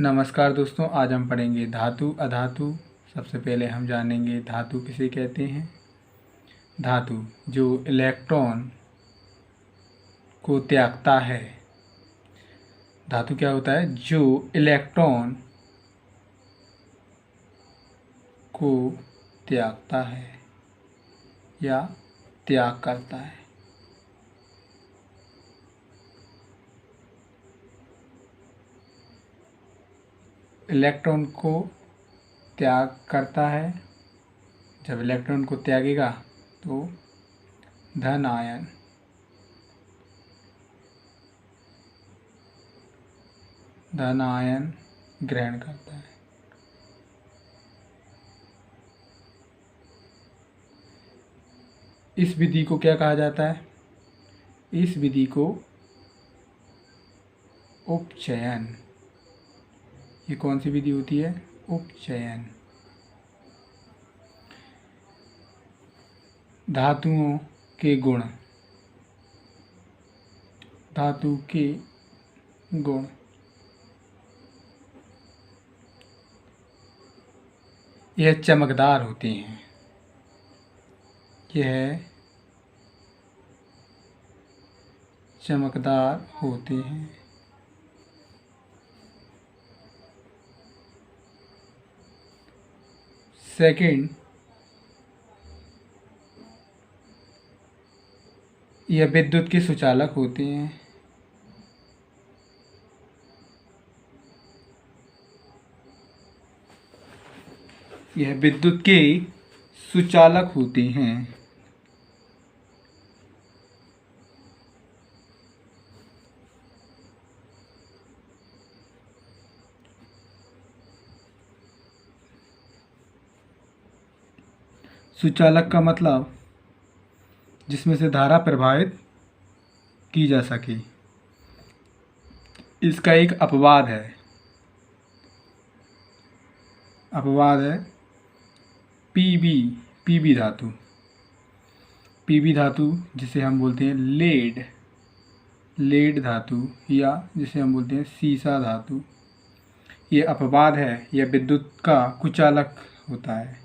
नमस्कार दोस्तों, आज हम पढ़ेंगे धातु अधातु। सबसे पहले हम जानेंगे धातु किसे कहते हैं। धातु जो इलेक्ट्रॉन को त्यागता है। धातु क्या होता है? जो इलेक्ट्रॉन को त्यागता है या त्याग करता है। इलेक्ट्रॉन को त्याग करता है। जब इलेक्ट्रॉन को त्यागेगा तो धन आयन ग्रहण करता है। इस विधि को क्या कहा जाता है? इस विधि को उपचयन। ये कौन सी विधि होती है? उपचयन। धातुओं के गुण। धातु के गुण यह चमकदार होते हैं। यह चमकदार होते हैं। सेकंड, यह विद्युत के सुचालक होते हैं। यह विद्युत के सुचालक होते हैं। सुचालक का मतलब जिसमें से धारा प्रवाहित की जा सके। इसका एक अपवाद है। पीबी धातु। पीबी धातु जिसे हम बोलते हैं लेड धातु, या जिसे हम बोलते हैं सीसा धातु। ये अपवाद है। यह विद्युत का कुचालक होता है।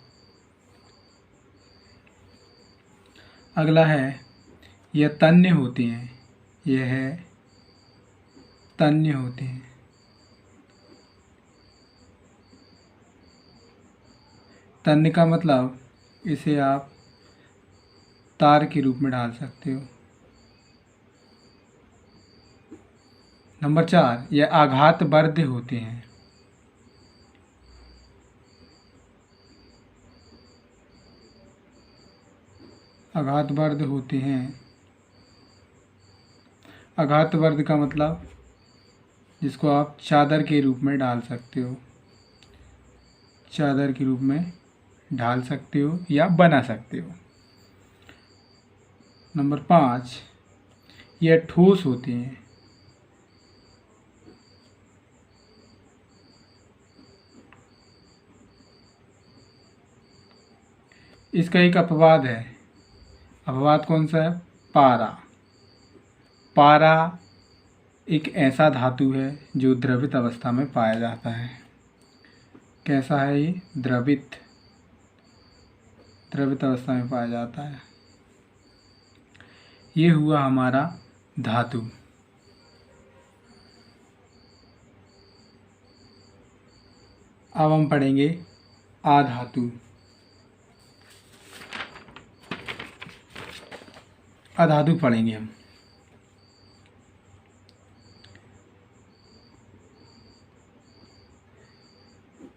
अगला है, यह तन्य होते हैं। यह तन्य होते हैं। तन्य का मतलब इसे आप तार के रूप में ढाल सकते हो। नंबर 4, यह आघातवर्ध होते हैं। आघातवर्ध होते हैं। आघातवर्ध का मतलब जिसको आप चादर के रूप में डाल सकते हो। चादर के रूप में ढाल सकते हो या बना सकते हो। नंबर 5, यह ठोस होते हैं। इसका एक अपवाद है। अपवाद कौन सा है? पारा एक ऐसा धातु है जो द्रवित अवस्था में पाया जाता है। कैसा है ये? द्रवित अवस्था में पाया जाता है। ये हुआ हमारा धातु। अब हम पढ़ेंगे अधातु। अधातु पढ़ेंगे हम।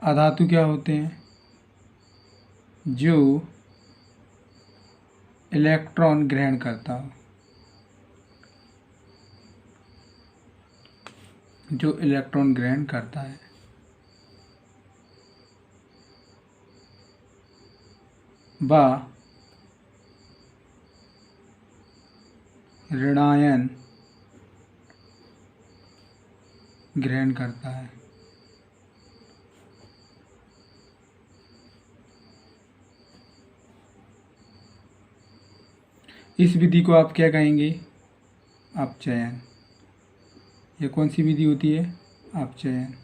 अधातु क्या होते हैं? जो इलेक्ट्रॉन ग्रहण करता हो। जो इलेक्ट्रॉन ग्रहण करता है। वह ऋणायन ग्रहण करता है। इस विधि को आप क्या कहेंगे? अपचयन। ये कौन सी विधि होती है? अपचयन।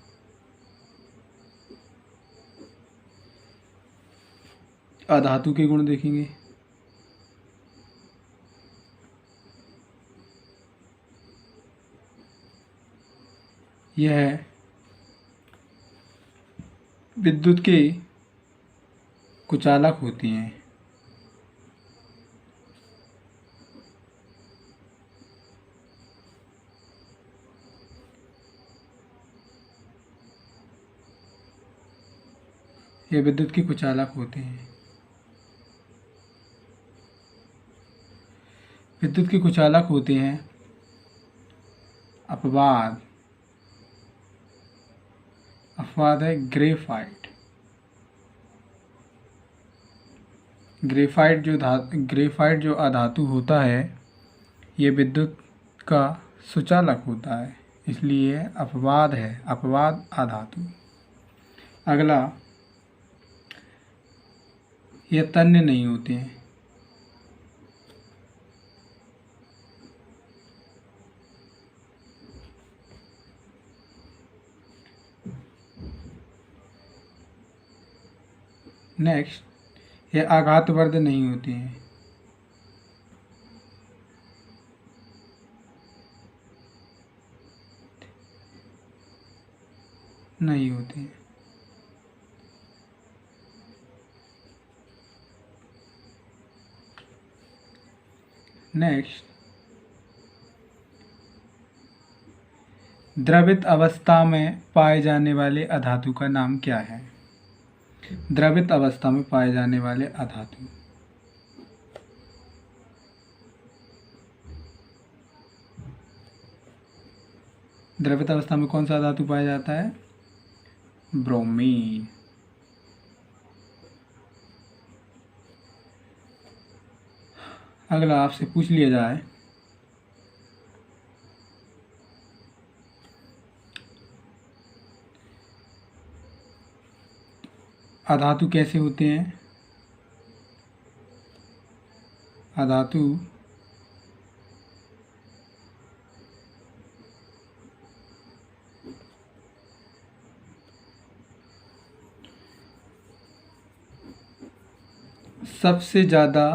अधातु के गुण देखेंगे। यह विद्युत के कुचालक होती हैं। ये विद्युत के कुचालक होते हैं। विद्युत के कुचालक होते हैं अपवाद। अपवाद है ग्रेफाइट। ग्रेफाइट जो अधातु होता है ये विद्युत का सुचालक होता है, इसलिए अपवाद है, अपवाद अधातु। अगला, ये तन्य नहीं होते हैं। नेक्स्ट, ये आघातवर्ध नहीं होते हैं। नहीं होते हैं। नेक्स्ट, द्रवित अवस्था में पाए जाने वाले अधातु का नाम क्या है? द्रवित अवस्था में पाए जाने वाले अधातु। द्रवित अवस्था में कौन सा धातु पाया जाता है? ब्रोमीन। अगला आपसे पूछ लिया जाए, अधातु कैसे होते हैं? अधातु सबसे ज़्यादा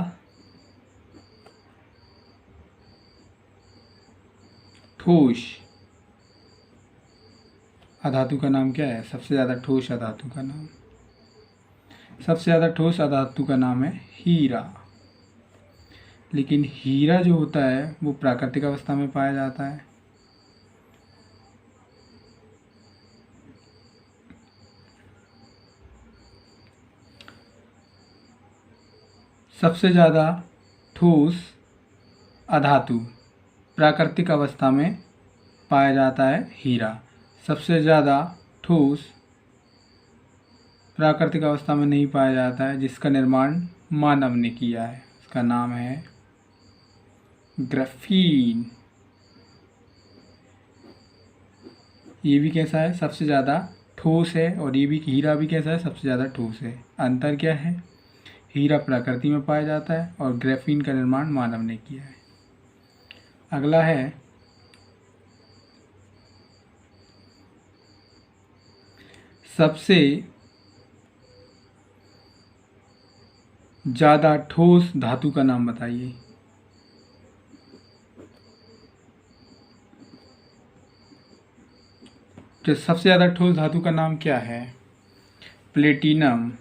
ठोस अधातु का नाम क्या है? सबसे ज़्यादा ठोस अधातु का नाम, सबसे ज़्यादा ठोस अधातु का नाम है हीरा। लेकिन हीरा जो होता है वो प्राकृतिक अवस्था में पाया जाता है। सबसे ज़्यादा ठोस अधातु प्राकृतिक अवस्था में पाया जाता है हीरा। सबसे ज़्यादा ठोस प्राकृतिक अवस्था में नहीं पाया जाता है, जिसका निर्माण मानव ने किया है। उसका नाम है ग्राफीन। ये भी कैसा है? सबसे ज़्यादा ठोस है। और ये भी हीरा भी कैसा है? सबसे ज़्यादा ठोस है। अंतर क्या है? हीरा प्रकृति में पाया जाता है और ग्राफीन का निर्माण मानव ने किया है। अगला है, सबसे ज़्यादा ठोस धातु का नाम बताइए। तो सबसे ज़्यादा ठोस धातु का नाम क्या है? प्लेटिनम।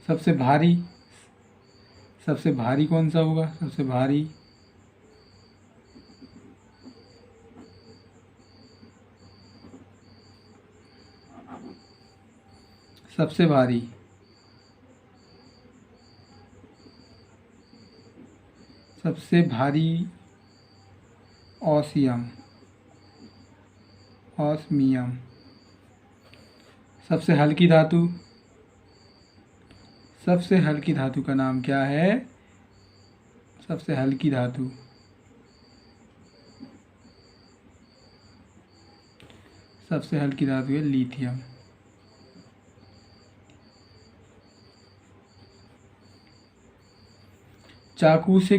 सबसे भारी कौन सा होगा? सबसे भारी सबसे भारी सबसे भारी ऑस्मियम। सबसे हल्की धातु, सबसे हल्की धातु का नाम क्या है? सबसे हल्की धातु है लिथियम। चाकू से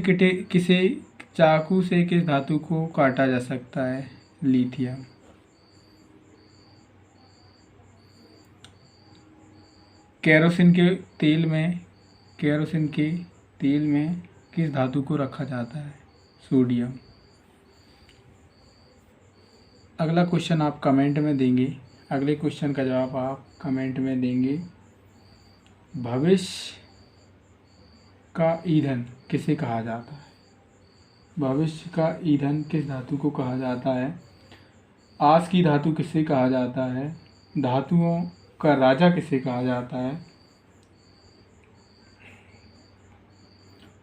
किस धातु को काटा जा सकता है? लिथियम। केरोसिन के तेल में किस धातु को रखा जाता है? सोडियम। अगला क्वेश्चन आप कमेंट में देंगे, अगले क्वेश्चन का जवाब आप कमेंट में देंगे। भविष्य का ईंधन किसे कहा जाता है? भविष्य का ईंधन किस धातु को कहा जाता है? आस की धातु किसे कहा जाता है? धातुओं का राजा किसे कहा जाता है?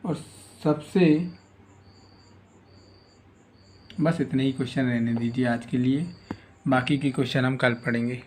और सबसे बस इतने ही क्वेश्चन रहने दीजिए आज के लिए, बाकी के क्वेश्चन हम कल पढ़ेंगे।